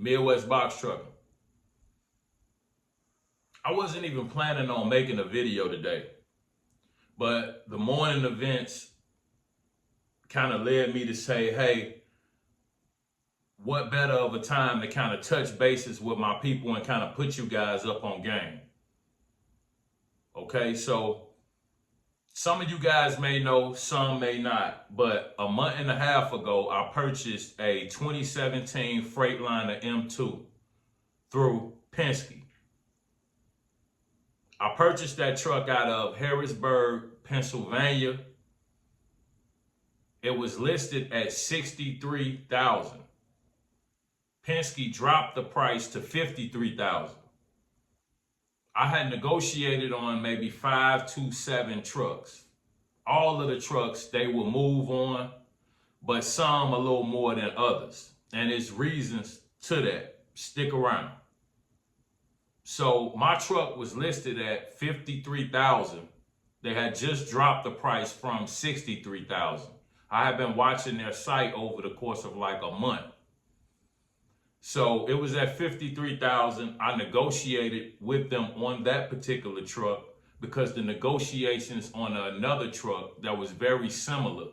Midwest Box Trucking. I wasn't even planning on making a video today, but the morning events kind of led me to say, hey, what better of a time to kind of touch bases with my people and kind of put you guys up on game. Okay, so some of you guys may know, some may not, but a month and a half ago, I purchased a 2017 Freightliner M2 through Penske. I purchased that truck out of Harrisburg, Pennsylvania. It was listed at $63,000. Penske dropped the price to $53,000. I had negotiated on maybe 5 to 7 trucks. All of the trucks, they will move on, but some a little more than others. And there's reasons to that. Stick around. So my truck was listed at $53,000. They had just dropped the price from $63,000. I have been watching their site over the course of like a month. So it was at $53,000. I negotiated with them on that particular truck because the negotiations on another truck that was very similar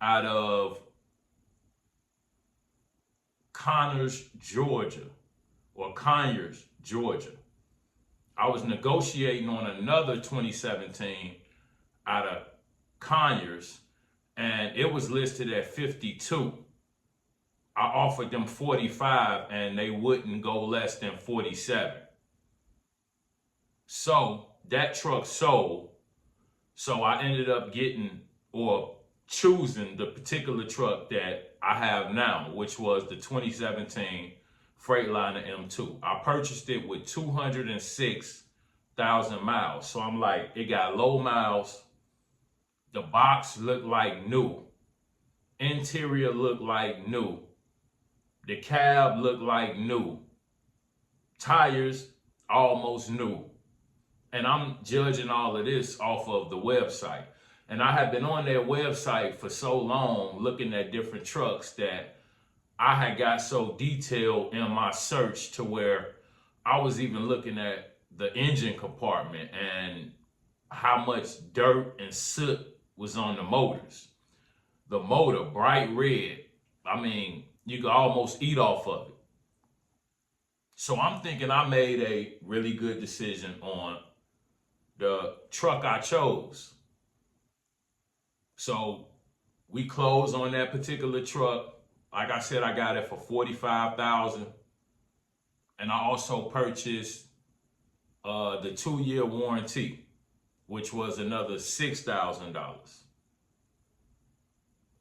out of Conyers, Georgia, or Conyers, Georgia. I was negotiating on another 2017 out of Conyers, and it was listed at 52. I offered them 45 and they wouldn't go less than 47. So that truck sold. So I ended up getting or choosing the particular truck that I have now, which was the 2017 Freightliner M2. I purchased it with 206,000 miles. So I'm like, it got low miles. The box looked like new. Interior looked like new. The cab looked like new. Tires, almost new. And I'm judging all of this off of the website. And I have been on their website for so long looking at different trucks that I had got so detailed in my search to where I was even looking at the engine compartment and how much dirt and soot was on the motors. The motor, bright red. I mean, you could almost eat off of it. So I'm thinking I made a really good decision on the truck I chose. So we closed on that particular truck. Like I said, I got it for $45,000. And I also purchased the 2-year warranty, which was another $6,000.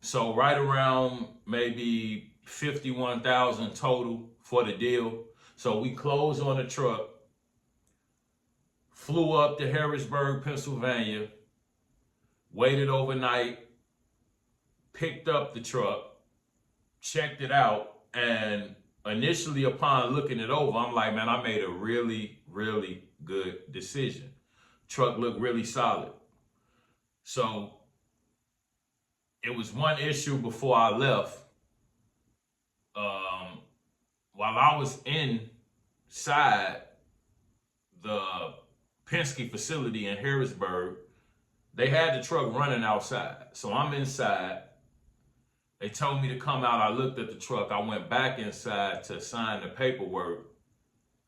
So right around maybe $51,000 total for the deal. So we closed on the truck, flew up to Harrisburg, Pennsylvania, waited overnight, picked up the truck, checked it out, and initially upon looking it over, I'm like, man, I made a really, really good decision. Truck looked really solid. So it was one issue before I left. While I was inside the Penske facility in Harrisburg, they had the truck running outside. So I'm inside. They told me to come out. I looked at the truck. I went back inside to sign the paperwork.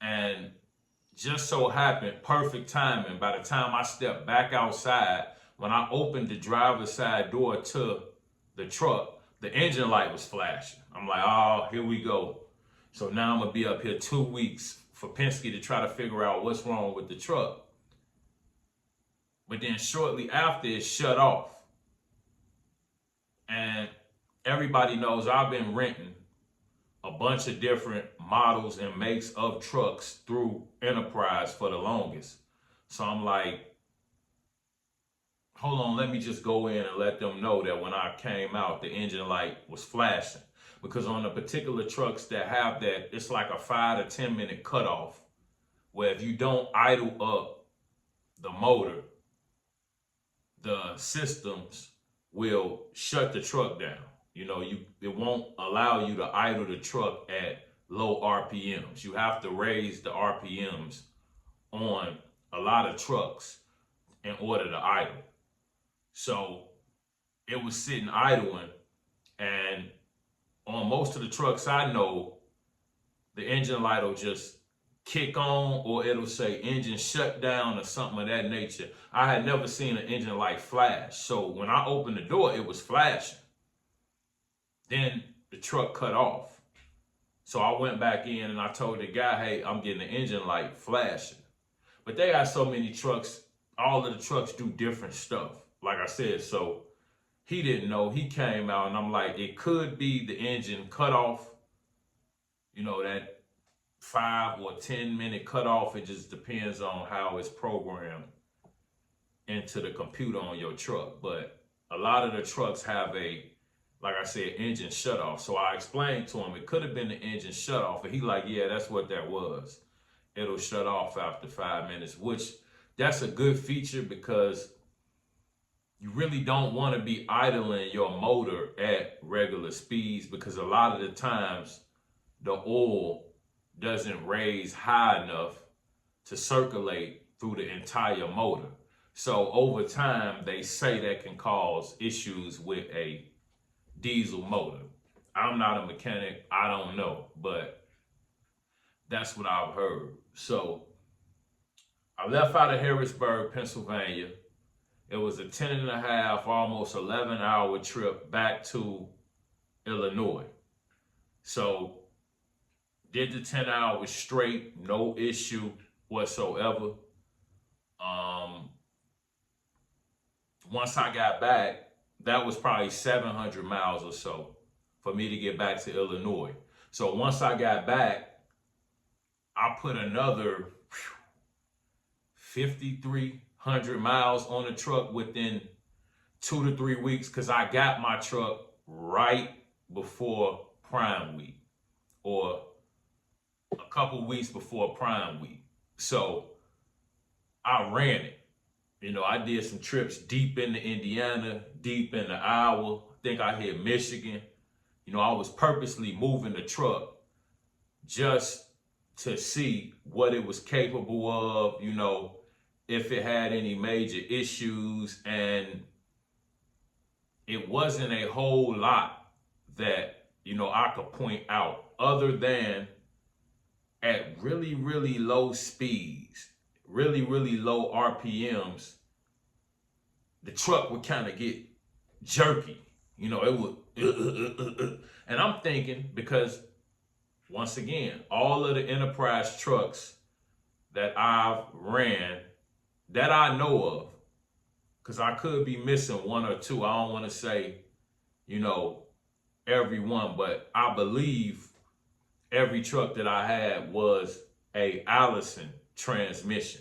And just so happened, perfect timing, by the time I stepped back outside, when I opened the driver's side door to the truck, the engine light was flashing. I'm like, oh, here we go. So now I'm going to be up here 2 weeks for Penske to try to figure out what's wrong with the truck. But then shortly after, it shut off. And everybody knows I've been renting a bunch of different models and makes of trucks through Enterprise for the longest. So I'm like, hold on, let me just go in and let them know that when I came out, the engine light was flashing. Because on the particular trucks that have that, it's like a 5 to 10 minute cutoff, where if you don't idle up the motor, the systems will shut the truck down. You know, it won't allow you to idle the truck at low RPMs. You have to raise the RPMs on a lot of trucks in order to idle. So it was sitting idling, and on most of the trucks I know, the engine light will just kick on, or it'll say engine shut down or something of that nature. I had never seen an engine light flash. So when I opened the door, it was flashing. Then the truck cut off. So I went back in and I told the guy, hey, I'm getting the engine light flashing. But they got so many trucks, all of the trucks do different stuff. Like I said, so he didn't know. He came out and I'm like, it could be the engine cut off. You know, that 5 or 10 minute cutoff. It just depends on how it's programmed into the computer on your truck. But a lot of the trucks have a, like I said, engine shut off. So I explained to him it could have been the engine shut off, and he like, yeah, that's what that was. It'll shut off after 5 minutes, which that's a good feature because you really don't want to be idling your motor at regular speeds, because a lot of the times the oil doesn't raise high enough to circulate through the entire motor. So over time, they say that can cause issues with a diesel motor. I'm not a mechanic, I don't know, but that's what I've heard. So I left out of Harrisburg, Pennsylvania. It was a 10 and a half, almost 11-hour trip back to Illinois. So did the 10 hours straight, no issue whatsoever. Once I got back, that was probably 700 miles or so for me to get back to Illinois. So once I got back, I put another 5,300 miles on the truck within 2 to 3 weeks, because I got my truck right before Prime Week, or a couple weeks before Prime Week. So I ran it. You know, I did some trips deep into Indiana, deep into Iowa. I think I hit Michigan. You know, I was purposely moving the truck just to see what it was capable of, you know, if it had any major issues. And it wasn't a whole lot that, you know, I could point out, other than at really, really low speeds, really, really low RPMs, the truck would kind of get jerky. You know, it would, and I'm thinking, because once again, all of the Enterprise trucks that I've ran, that I know of, because I could be missing one or two. I don't want to say, you know, every one, but I believe every truck that I had was a Allison transmission.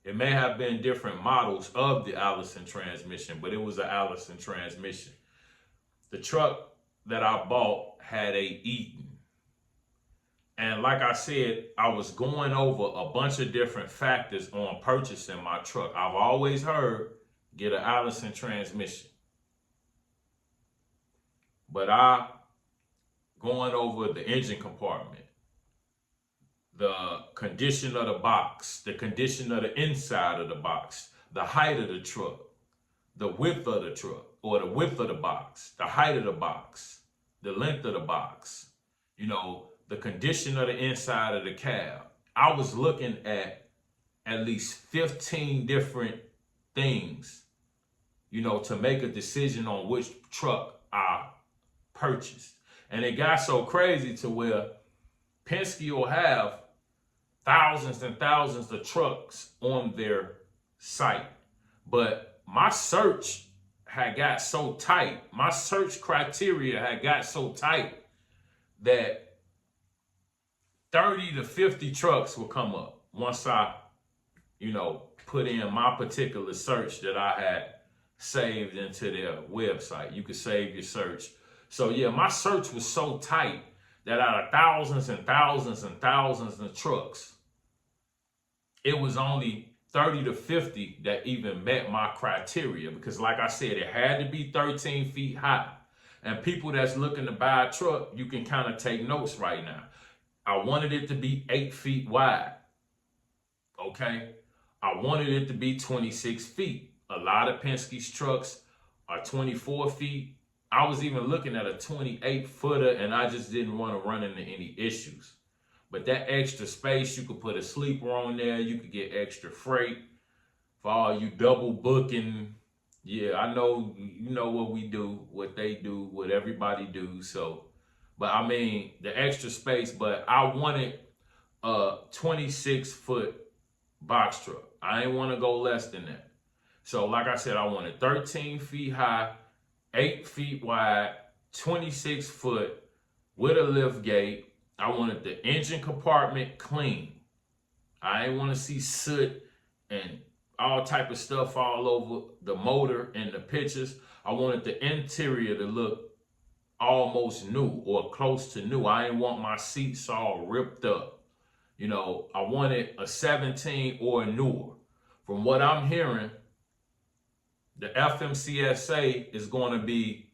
It may have been different models of the Allison transmission, but it was an Allison transmission. The truck that I bought had a Eaton. And like I said, I was going over a bunch of different factors on purchasing my truck. I've always heard, get an Allison transmission. But going over the engine compartment, the condition of the box, the condition of the inside of the box, the height of the truck, the width of the truck, or the width of the box, the height of the box, the length of the box, you know, the condition of the inside of the cab. I was looking at least 15 different things, you know, to make a decision on which truck I purchased. And it got so crazy to where Penske will have thousands and thousands of trucks on their site. But my search had got so tight, my search criteria had got so tight that 30 to 50 trucks will come up once I, you know, put in my particular search that I had saved into their website. You could save your search. So yeah, my search was so tight that out of thousands and thousands and thousands of trucks, it was only 30 to 50 that even met my criteria. Because like I said, it had to be 13 feet high. And people that's looking to buy a truck, you can kind of take notes right now. I wanted it to be 8 feet wide. Okay. I wanted it to be 26 feet. A lot of Penske's trucks are 24 feet. I was even looking at a 28 footer and I just didn't want to run into any issues. But that extra space, you could put a sleeper on there. You could get extra freight for all you double booking. Yeah, I know, you know what we do, what they do, what everybody do. So, but I mean, the extra space, but I wanted a 26-foot box truck. I ain't want to go less than that. So, like I said, I wanted 13 feet high, 8 feet wide, 26 foot with a lift gate. I wanted the engine compartment clean. I didn't want to see soot and all type of stuff all over the motor and the pictures. I wanted the interior to look almost new or close to new. I didn't want my seats all ripped up. You know, I wanted a 17 or newer. From what I'm hearing, the FMCSA is going to be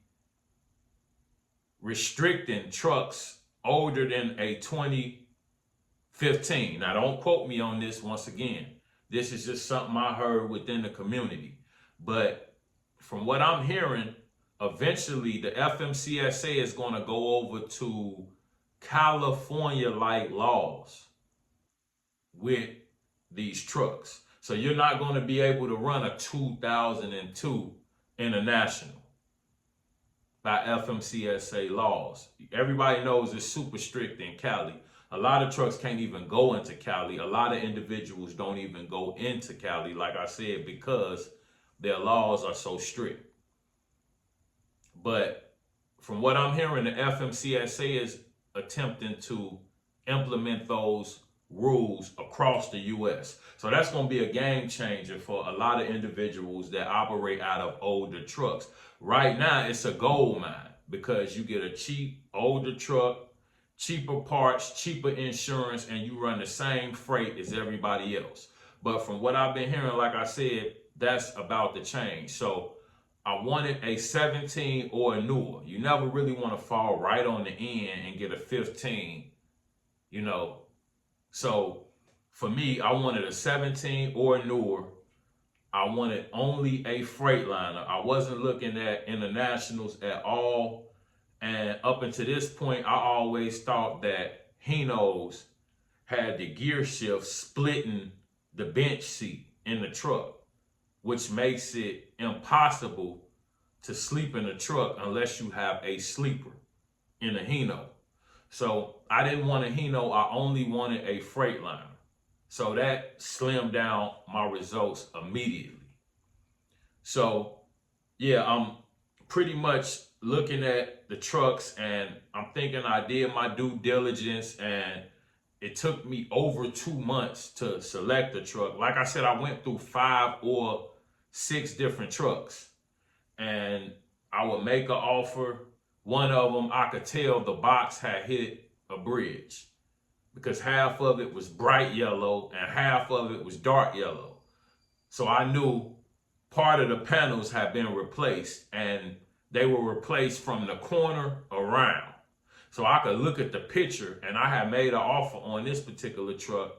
restricting trucks older than a 2015. Now, don't quote me on this once again. This is just something I heard within the community. But from what I'm hearing, eventually the FMCSA is going to go over to California-like laws with these trucks. So you're not going to be able to run a 2002 International by FMCSA laws. Everybody knows it's super strict in Cali. A lot of trucks can't even go into Cali. A lot of individuals don't even go into Cali, like I said, because their laws are so strict. But from what I'm hearing, the FMCSA is attempting to implement those rules across the U.S. So that's going to be a game changer for a lot of individuals that operate out of older trucks. Right now, it's a gold mine because you get a cheap, older truck, cheaper parts, cheaper insurance, and you run the same freight as everybody else. But from what I've been hearing, like I said, that's about to change. So I wanted a 17 or a newer. You never really want to fall right on the end and get a 15, you know. So for me, I wanted a 17 or newer. I wanted only a Freightliner. I wasn't looking at Internationals at all. And up until this point, I always thought that Hinos had the gear shift splitting the bench seat in the truck, which makes it impossible to sleep in a truck unless you have a sleeper in a Hino. So I didn't want a Hino, I only wanted a Freightliner. So that slimmed down my results immediately. So yeah, I'm pretty much looking at the trucks and I'm thinking I did my due diligence, and it took me over 2 months to select a truck. Like I said, I went through 5 or 6 different trucks and I would make an offer. One of them, I could tell the box had hit a bridge because half of it was bright yellow and half of it was dark yellow. So I knew part of the panels had been replaced, and they were replaced from the corner around. So I could look at the picture, and I had made an offer on this particular truck.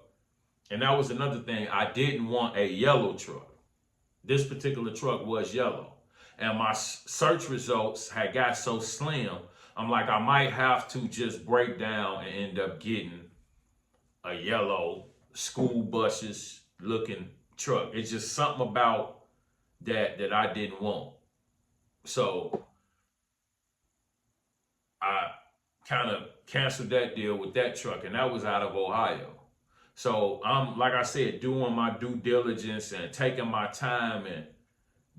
And that was another thing. I didn't want a yellow truck. This particular truck was yellow. And my search results had got so slim, I'm like, I might have to just break down and end up getting a yellow school buses looking truck. It's just something about that I didn't want. So I kind of canceled that deal with that truck, and that was out of Ohio. So I'm, like I said, doing my due diligence and taking my time and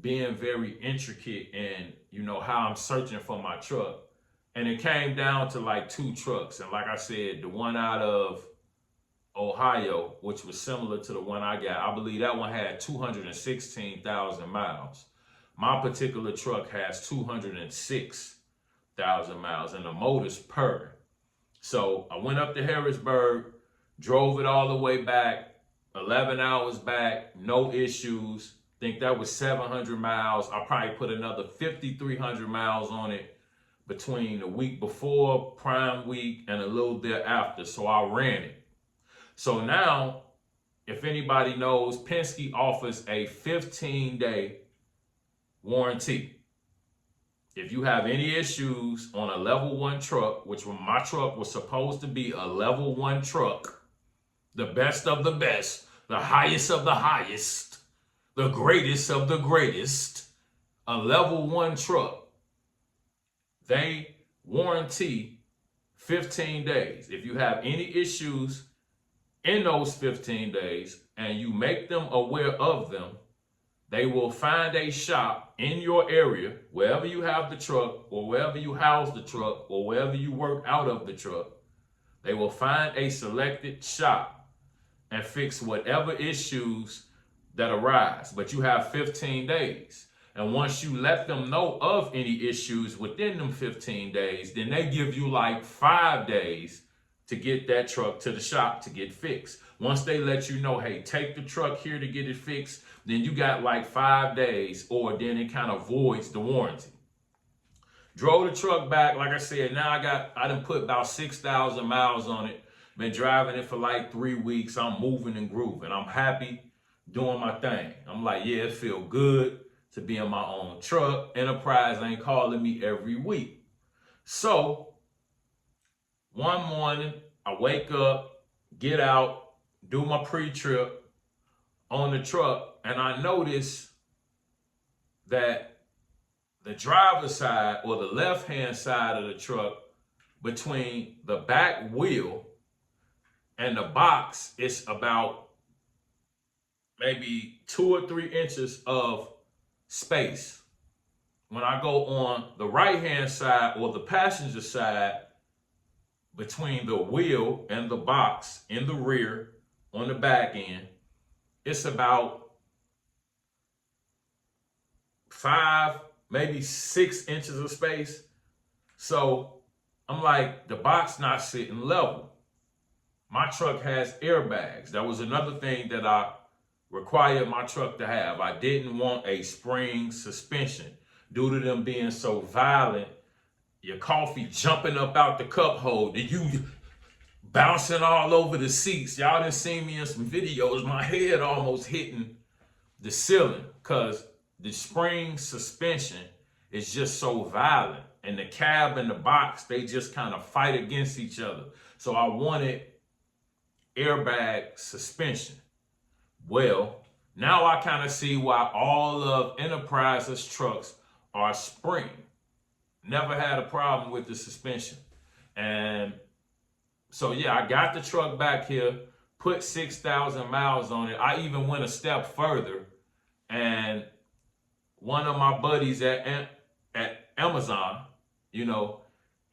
being very intricate in, you know, how I'm searching for my truck. And it came down to like 2 trucks. And like I said, the one out of Ohio, which was similar to the one I got, I believe that one had 216,000 miles. My particular truck has 206,000 miles, and the motor's purring. So I went up to Harrisburg, drove it all the way back, 11 hours back, no issues. Think that was 700 miles. I probably put another 5,300 miles on it between the week before, Prime Week, and a little thereafter. So I ran it. So now, if anybody knows, Penske offers a 15-day warranty. If you have any issues on a level 1 truck, which my truck was supposed to be a level 1 truck, the best of the best, the highest of the highest, the greatest of the greatest, a level 1 truck, they warranty 15 days. If you have any issues in those 15 days and you make them aware of them, they will find a shop in your area, wherever you have the truck or wherever you house the truck or wherever you work out of the truck. They will find a selected shop and fix whatever issues that arise. But you have 15 days. And once you let them know of any issues within them 15 days, then they give you like 5 days to get that truck to the shop to get fixed. Once they let you know, hey, take the truck here to get it fixed, then you got like 5 days, or then it kind of voids the warranty. Drove the truck back, like I said, now I done put about 6,000 miles on it. Been driving it for like 3 weeks. I'm moving and grooving. I'm happy doing my thing. I'm like, yeah, it feel good to be in my own truck. Enterprise ain't calling me every week. So one morning, I wake up, get out, do my pre-trip on the truck, and I notice that the driver's side, or the left-hand side of the truck, between the back wheel and the box, it's about maybe 2 or 3 inches of space. When I go on the right-hand side, or the passenger side, between the wheel and the box in the rear on the back end, it's about 5, maybe 6 inches of space. So I'm like, the box not sitting level. My truck has airbags. That was another thing that I required my truck to have. I didn't want a spring suspension due to them being so violent. Your coffee jumping up out the cup holder, you bouncing all over the seats. Y'all done seen me in some videos, my head almost hitting the ceiling because the spring suspension is just so violent. And the cab and the box, they just kind of fight against each other. So I wanted airbag suspension. Well, now I kind of see why all of Enterprise's trucks are spring. Never had a problem with the suspension. And so, yeah, I got the truck back here, put 6,000 miles on it. I even went a step further. And one of my buddies at Amazon, you know,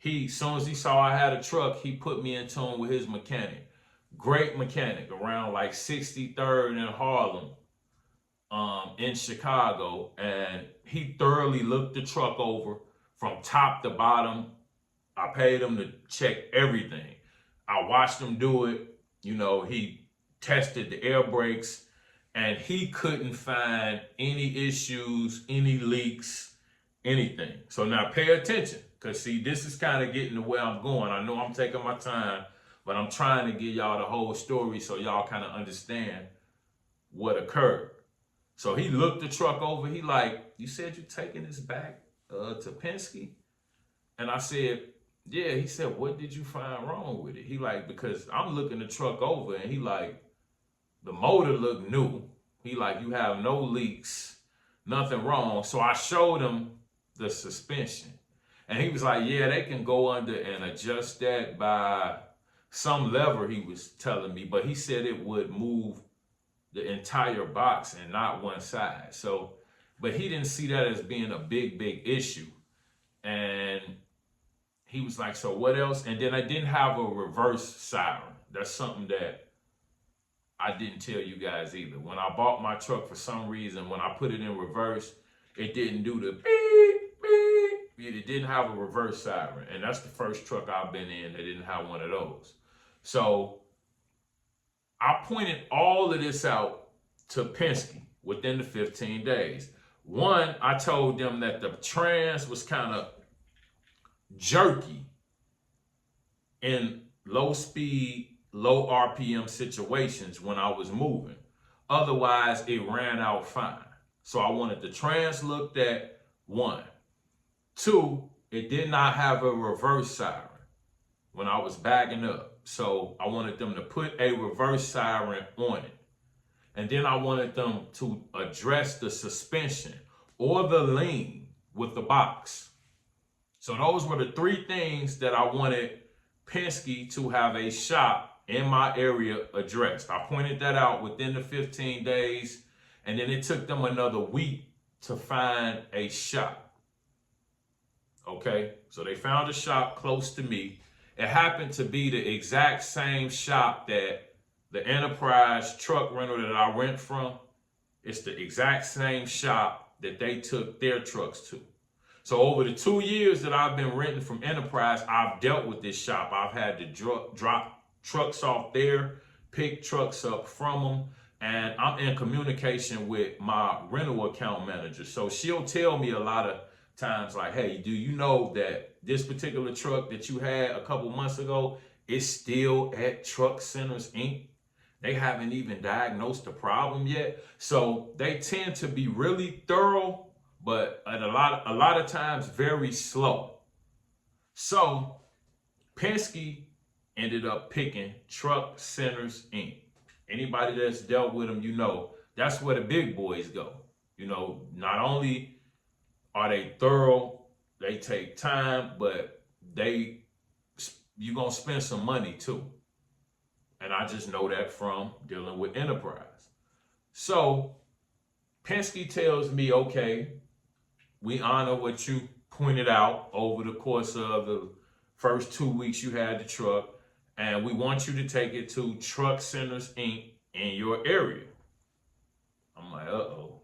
soon as he saw I had a truck, he put me in tune with his mechanic. Great mechanic around like 63rd in Harlem, in Chicago. And he thoroughly looked the truck over from top to bottom. I paid him to check everything. I watched him do it. You know, he tested the air brakes and he couldn't find any issues, any leaks, anything. So now pay attention, because see, this is kind of getting to where I'm going. I know I'm taking my time, but I'm trying to give y'all the whole story so y'all kind of understand what occurred. So he looked the truck over. He like, you said you're taking this back to Penske? And I said, yeah. He said, what did you find wrong with it? He like, because I'm looking the truck over, and he like, the motor looked new. He like, you have no leaks, nothing wrong. So I showed him the suspension. And he was like, yeah, they can go under and adjust that by some lever, he was telling me. But he said it would move the entire box and not one side. So, but he didn't see that as being a big issue. And he was like, so what else? And then I didn't have a reverse siren. That's something that I didn't tell you guys either. When I bought my truck, for some reason, when I put it in reverse, it didn't do the beep, beep. It didn't have a reverse siren. And that's the first truck I've been in that didn't have one of those. So I pointed all of this out to Penske within the 15 days. One, I told them that the trans was kind of jerky in low speed, low RPM situations when I was moving. Otherwise, it ran out fine. So I wanted the trans looked at, one. Two, it did not have a reverse siren when I was backing up. So I wanted them to put a reverse siren on it. And then I wanted them to address the suspension or the lean with the box. So those were the three things that I wanted Penske to have a shop in my area addressed. I pointed that out within the 15 days, and then it took them another week to find a shop. Okay, so they found a shop close to me. It happened to be the exact same shop that the Enterprise truck rental that I rent from. It's the exact same shop that they took their trucks to. So over the 2 years that I've been renting from Enterprise, I've dealt with this shop. I've had to drop trucks off there, pick trucks up from them, and I'm in communication with my rental account manager. So she'll tell me a lot of times like, hey, do you know that this particular truck that you had a couple months ago is still at Truck Centers Inc.? They haven't even diagnosed the problem yet. So they tend to be really thorough, but at a lot of times very slow. So Penske ended up picking Truck Centers Inc. Anybody that's dealt with them, you know, that's where the big boys go. You know, not only are they thorough, they take time, but you're gonna spend some money too. And I just know that from dealing with Enterprise. So Penske tells me, okay, we honor what you pointed out over the course of the first 2 weeks you had the truck, and we want you to take it to Truck Centers Inc. in your area. I'm like, uh-oh.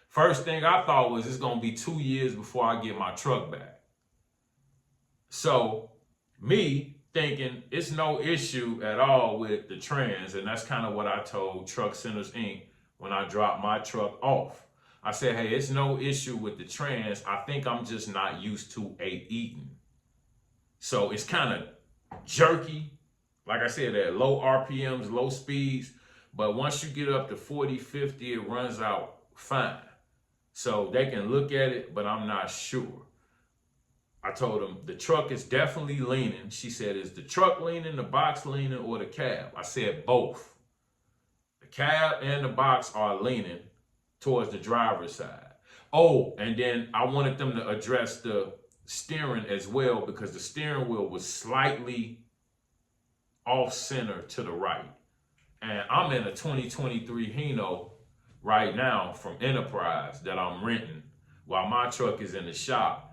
First thing I thought was it's gonna be 2 years before I get my truck back. So me thinking it's no issue at all with the trans, and that's kind of what I told Truck Centers Inc. when I dropped my truck off. I said, hey, it's no issue with the trans. I think I'm just not used to eating. So it's kind of jerky. Like I said, at low RPMs, low speeds. But once you get up to 40, 50, it runs out fine. So they can look at it, but I'm not sure. I told them the truck is definitely leaning. She said, is the truck leaning, the box leaning, or the cab? I said both. The cab and the box are leaning towards the driver's side. Oh, and then I wanted them to address the steering as well, because the steering wheel was slightly off center to the right. And I'm in a 2023 Hino right now from Enterprise that I'm renting while my truck is in the shop.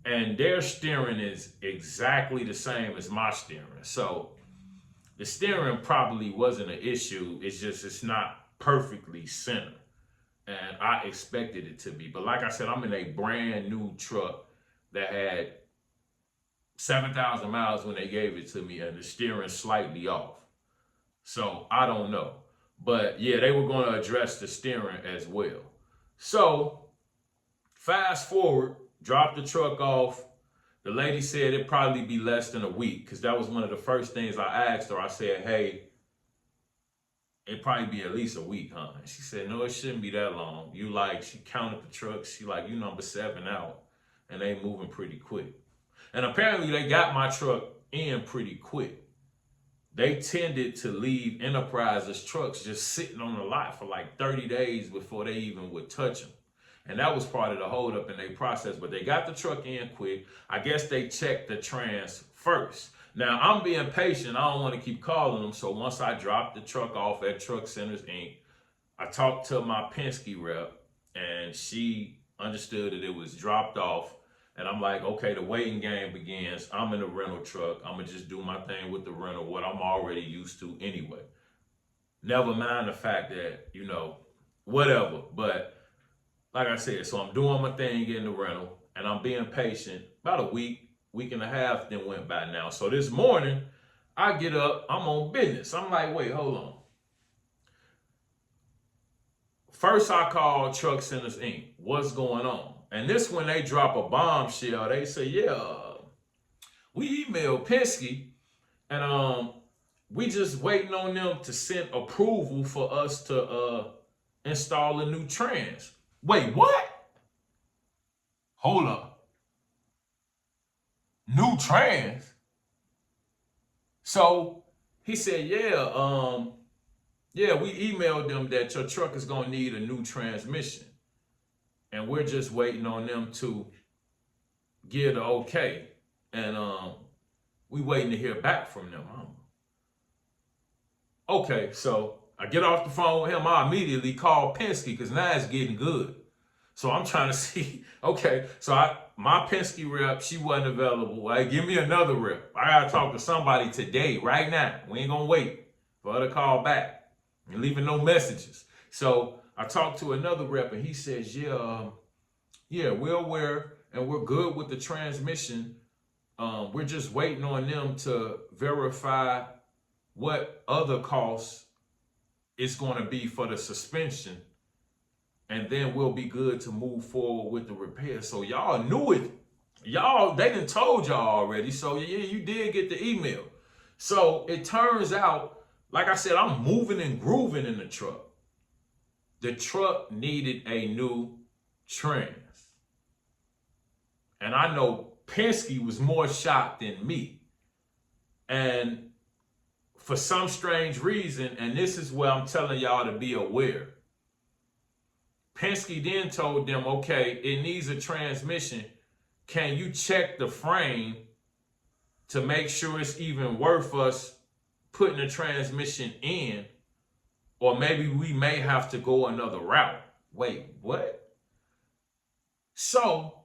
And their steering is exactly the same as my steering. So the steering probably wasn't an issue. It's just, it's not perfectly centered. And I expected it to be. But like I said, I'm in a brand new truck that had 7,000 miles when they gave it to me, and the steering slightly off. So I don't know. But yeah, they were going to address the steering as well. So fast forward, dropped the truck off. The lady said it'd probably be less than a week, because that was one of the first things I asked her. I said, hey, it'd probably be at least a week, huh? And she said, no, it shouldn't be that long. She counted the trucks. She like, you number 7 out, and they moving pretty quick. And apparently they got my truck in pretty quick. They tended to leave Enterprise's trucks just sitting on the lot for like 30 days before they even would touch them. And that was part of the holdup in their process. But they got the truck in quick. I guess they checked the trans first. Now, I'm being patient. I don't want to keep calling them. So once I dropped the truck off at Truck Centers Inc., I talked to my Penske rep, and she understood that it was dropped off. And I'm like, okay, the waiting game begins. I'm in a rental truck. I'm going to just do my thing with the rental, what I'm already used to anyway. Never mind the fact that, whatever. But like I said, so I'm doing my thing in the rental, and I'm being patient. About a week and a half then went by now. So this morning, I get up, I'm on business. I'm like, wait, hold on. First, I call Truck Centers Inc. What's going on? And this when they drop a bombshell, they say, yeah, we emailed Penske, and we just waiting on them to send approval for us to install a new trans. Wait, what? Hold up. New trans? So he said, yeah, we emailed them that your truck is gonna need a new transmission. And we're just waiting on them to give the okay. And we waiting to hear back from them. Okay, so I get off the phone with him. I immediately call Penske because now it's getting good. So I'm trying to see, okay, so my Penske rep, she wasn't available. Like, give me another rep. I gotta talk to somebody today, right now. We ain't gonna wait for her to call back and leaving no messages. So I talked to another rep and he says, yeah, we're aware and we're good with the transmission. We're just waiting on them to verify what other costs it's going to be for the suspension, and then we'll be good to move forward with the repair. So y'all knew it. They done told y'all already. So yeah, you did get the email. So it turns out, like I said, I'm moving and grooving in the truck. The truck needed a new trans. And I know Penske was more shocked than me. And for some strange reason, and this is where I'm telling y'all to be aware, Penske then told them, okay, it needs a transmission. Can you check the frame to make sure it's even worth us putting a transmission in? Or maybe we may have to go another route. Wait, what? So,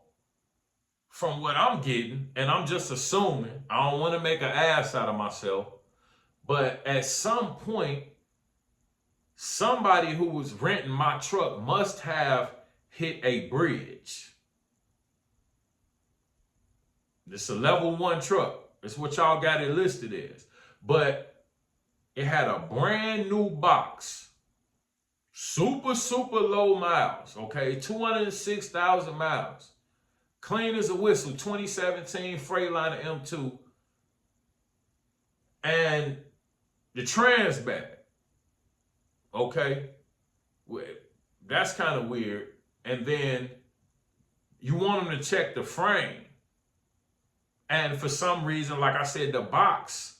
from what I'm getting, and I'm just assuming, I don't want to make an ass out of myself, but at some point, somebody who was renting my truck must have hit a bridge. This is a level 1 truck. That's what y'all got it listed as. But it had a brand new box. Super, super low miles. Okay, 206,000 miles. Clean as a whistle, 2017 Freightliner M2. And the trans bag. Okay, that's kind of weird. And then you want them to check the frame. And for some reason, like I said, the box,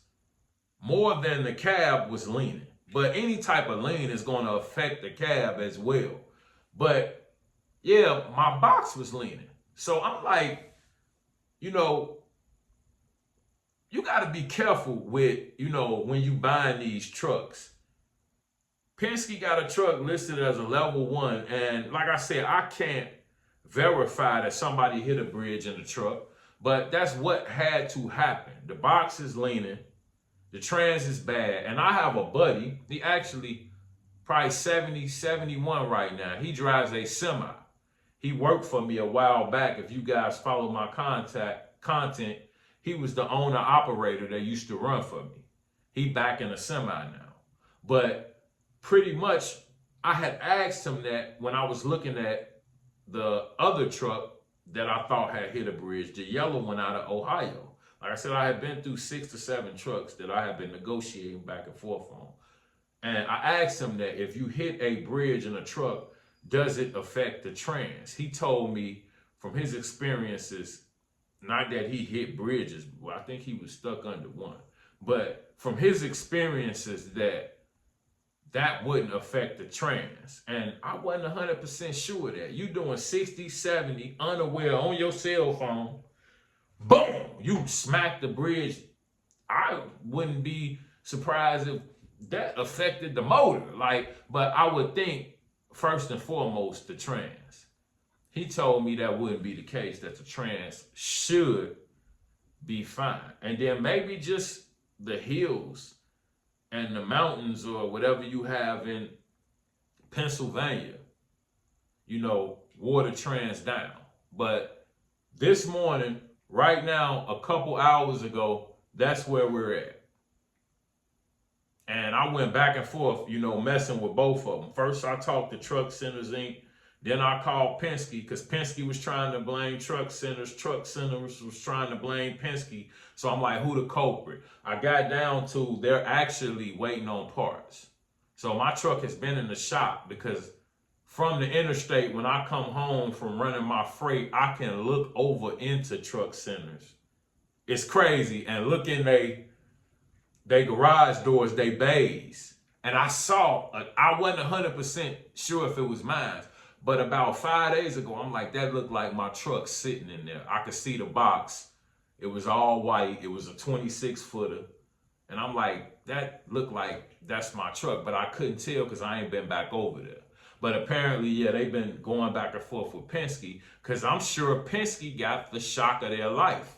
more than the cab, was leaning. But any type of lean is going to affect the cab as well. But yeah, my box was leaning. So I'm like, you got to be careful with, when you buying these trucks. Penske got a truck listed as a level 1. And like I said, I can't verify that somebody hit a bridge in the truck. But that's what had to happen. The box is leaning. The trans is bad. And I have a buddy. He actually probably 70, 71 right now. He drives a semi. He worked for me a while back. If you guys follow my content, he was the owner operator that used to run for me. He back in a semi now. But pretty much, I had asked him that when I was looking at the other truck that I thought had hit a bridge, the yellow one out of Ohio. Like I said, I had been through 6 to 7 trucks that I had been negotiating back and forth on. And I asked him that if you hit a bridge in a truck, does it affect the trans? He told me from his experiences, not that he hit bridges, well, I think he was stuck under one, but from his experiences that wouldn't affect the trans. And I wasn't 100% sure of that. You doing 60, 70, unaware on your cell phone, boom, you smack the bridge. I wouldn't be surprised if that affected the motor. But I would think, first and foremost, the trans. He told me that wouldn't be the case, that the trans should be fine. And then maybe just the hills and the mountains or whatever you have in Pennsylvania, water trans down. But this morning, right now, a couple hours ago, that's where we're at. And I went back and forth, messing with both of them. First, I talked to Truck Centers Inc. Then I called Penske because Penske was trying to blame truck centers. Truck centers was trying to blame Penske. So I'm like, who the culprit? I got down to they're actually waiting on parts. So my truck has been in the shop because from the interstate, when I come home from running my freight, I can look over into truck centers. It's crazy. And look in they garage doors, they bays. And I saw, I wasn't 100% sure if it was mine. But about 5 days ago, I'm like, that looked like my truck sitting in there. I could see the box. It was all white. It was a 26-footer. And I'm like, that looked like that's my truck. But I couldn't tell because I ain't been back over there. But apparently, yeah, they've been going back and forth with Penske because I'm sure Penske got the shock of their life.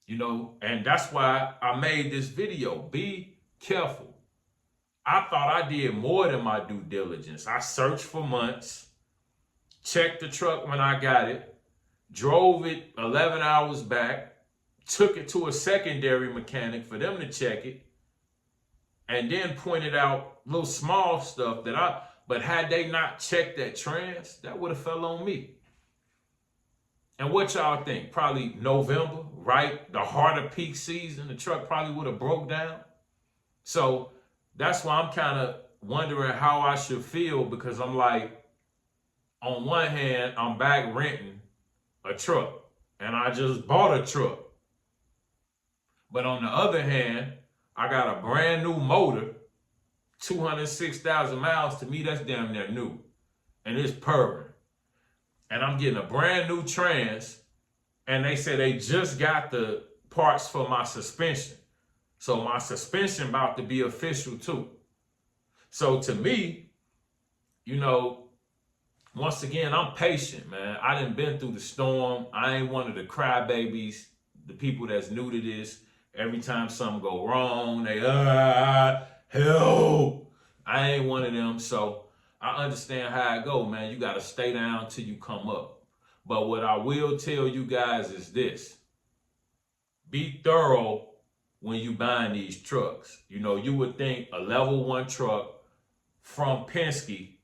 You know, and that's why I made this video. Be careful. I thought I did more than my due diligence. I searched for months, checked the truck when I got it, drove it 11 hours back, took it to a secondary mechanic for them to check it, and then pointed out little small stuff but had they not checked that trans, that would have fell on me. And what y'all think? Probably November, right? The heart of peak season, the truck probably would have broke down. So that's why I'm kind of wondering how I should feel because I'm like, on one hand, I'm back renting a truck and I just bought a truck. But on the other hand, I got a brand new motor, 206,000 miles. To me, that's damn near new. And it's purring. And I'm getting a brand new trans. And they say they just got the parts for my suspension. So my suspension about to be official too. So to me, you know, once again, I'm patient, man. I done been through the storm. I ain't one of the crybabies, the people that's new to this. Every time something go wrong, they, help. I ain't one of them. So I understand how it go, man. You got to stay down till you come up. But what I will tell you guys is this. Be thorough when you buying these trucks. You know, you would think a level 1 truck from Penske,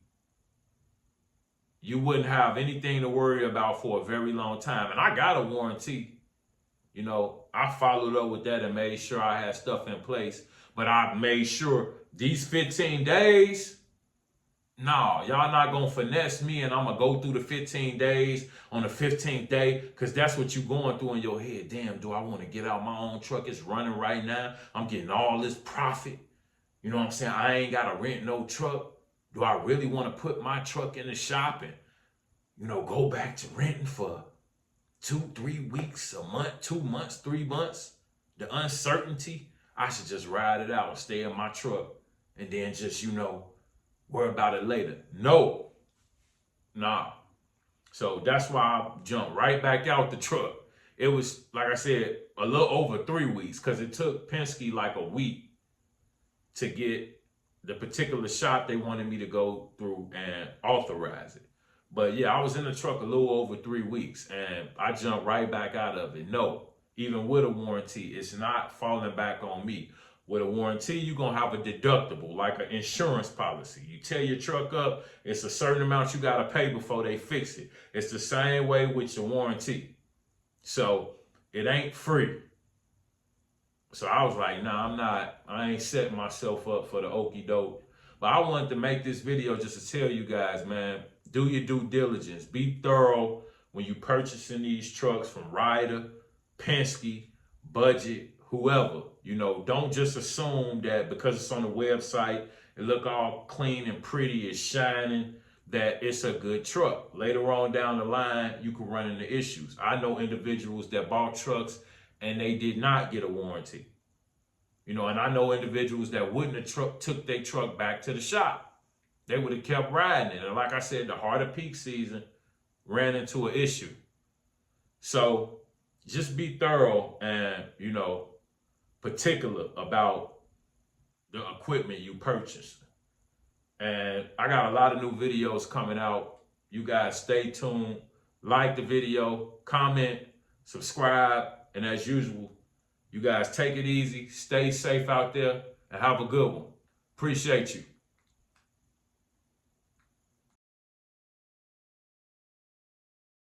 you wouldn't have anything to worry about for a very long time. And I got a warranty. You know, I followed up with that and made sure I had stuff in place. But I made sure these 15 days, no, y'all not going to finesse me and I'm going to go through the 15 days on the 15th day because that's what you're going through in your head. Damn, do I want to get out my own truck? It's running right now. I'm getting all this profit. You know what I'm saying? I ain't got to rent no truck. Do I really want to put my truck in the shop and, you know, go back to renting for 2-3 weeks, a month, 2 months, 3 months? The uncertainty, I should just ride it out and stay in my truck and then just, you know, worry about it later. No. Nah. So that's why I jumped right back out the truck. It was, like I said, a little over 3 weeks because it took Penske like a week to get the particular shop they wanted me to go through and authorize it. But yeah, I was in the truck a little over 3 weeks and I jumped right back out of it. No, even with a warranty, it's not falling back on me. With a warranty, you're going to have a deductible, like an insurance policy. You tear your truck up, it's a certain amount you got to pay before they fix it. It's the same way with your warranty. So it ain't free. So I was like, nah, I ain't setting myself up for the okie doke. But I wanted to make this video just to tell you guys, man, do your due diligence. Be thorough when you purchasing these trucks from Ryder, Penske, Budget, whoever. You know, don't just assume that because it's on the website, it look all clean and pretty, it's shining, that it's a good truck. Later on down the line, you can run into issues. I know individuals that bought trucks and they did not get a warranty. You know, and I know individuals that wouldn't have took their truck back to the shop. They would have kept riding it. And like I said, the heart of peak season ran into an issue. So just be thorough and, you know, particular about the equipment you purchase. And I got a lot of new videos coming out. You guys stay tuned. Like the video, comment, subscribe, and as usual, you guys take it easy, stay safe out there, and have a good one. Appreciate you.